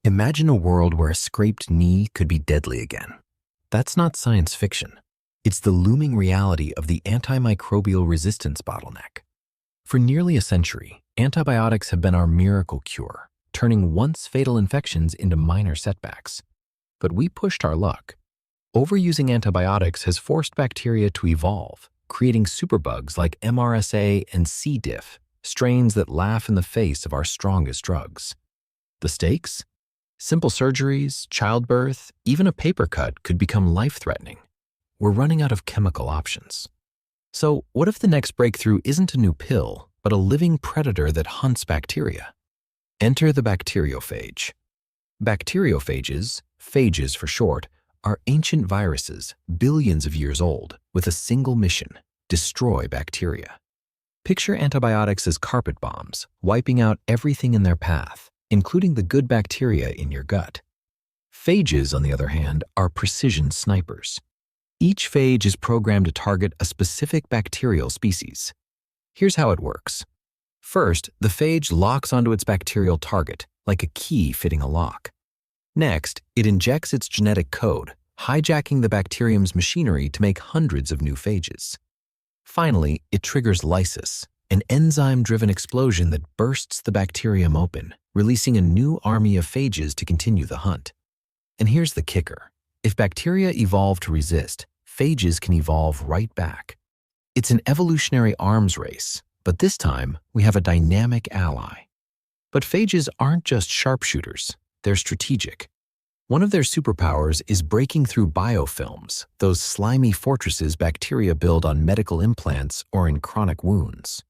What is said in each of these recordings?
Imagine a world where a scraped knee could be deadly again. That's not science fiction. It's the looming reality of the antimicrobial resistance bottleneck. For nearly a century, antibiotics have been our miracle cure, turning once fatal infections into minor setbacks. But we pushed our luck. Overusing antibiotics has forced bacteria to evolve, creating superbugs like MRSA and C. diff, strains that laugh in the face of our strongest drugs. The stakes? Simple surgeries, childbirth, even a paper cut could become life-threatening. We're running out of chemical options. So what if the next breakthrough isn't a new pill, but a living predator that hunts bacteria? Enter the bacteriophage. Bacteriophages, phages for short, are ancient viruses, billions of years old, with a single mission: destroy bacteria. Picture antibiotics as carpet bombs, wiping out everything in their path, including the good bacteria in your gut. Phages, on the other hand, are precision snipers. Each phage is programmed to target a specific bacterial species. Here's how it works. First, the phage locks onto its bacterial target, like a key fitting a lock. Next, it injects its genetic code, hijacking the bacterium's machinery to make hundreds of new phages. Finally, it triggers lysis, an enzyme-driven explosion that bursts the bacterium open, releasing a new army of phages to continue the hunt. And here's the kicker. If bacteria evolve to resist, phages can evolve right back. It's an evolutionary arms race, but this time we have a dynamic ally. But phages aren't just sharpshooters, they're strategic. One of their superpowers is breaking through biofilms, those slimy fortresses bacteria build on medical implants or in chronic wounds.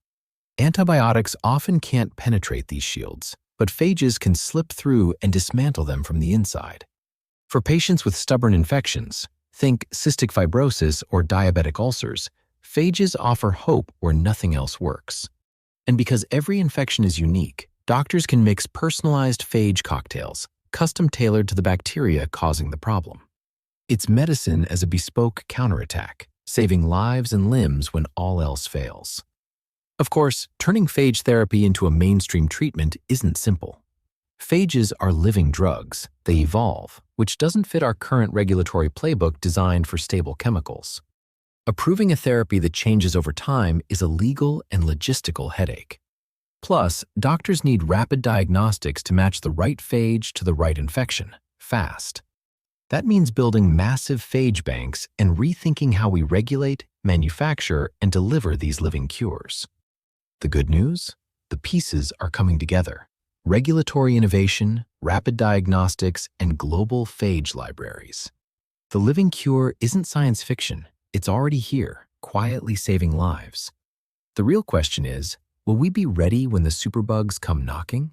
Antibiotics often can't penetrate these shields, but phages can slip through and dismantle them from the inside. For patients with stubborn infections, think cystic fibrosis or diabetic ulcers, phages offer hope where nothing else works. And because every infection is unique, doctors can mix personalized phage cocktails, custom-tailored to the bacteria causing the problem. It's medicine as a bespoke counterattack, saving lives and limbs when all else fails. Of course, turning phage therapy into a mainstream treatment isn't simple. Phages are living drugs. They evolve, which doesn't fit our current regulatory playbook designed for stable chemicals. Approving a therapy that changes over time is a legal and logistical headache. Plus, doctors need rapid diagnostics to match the right phage to the right infection, fast. That means building massive phage banks and rethinking how we regulate, manufacture, and deliver these living cures. The good news? The pieces are coming together. Regulatory innovation, rapid diagnostics, and global phage libraries. The living cure isn't science fiction. It's already here, quietly saving lives. The real question is, will we be ready when the superbugs come knocking?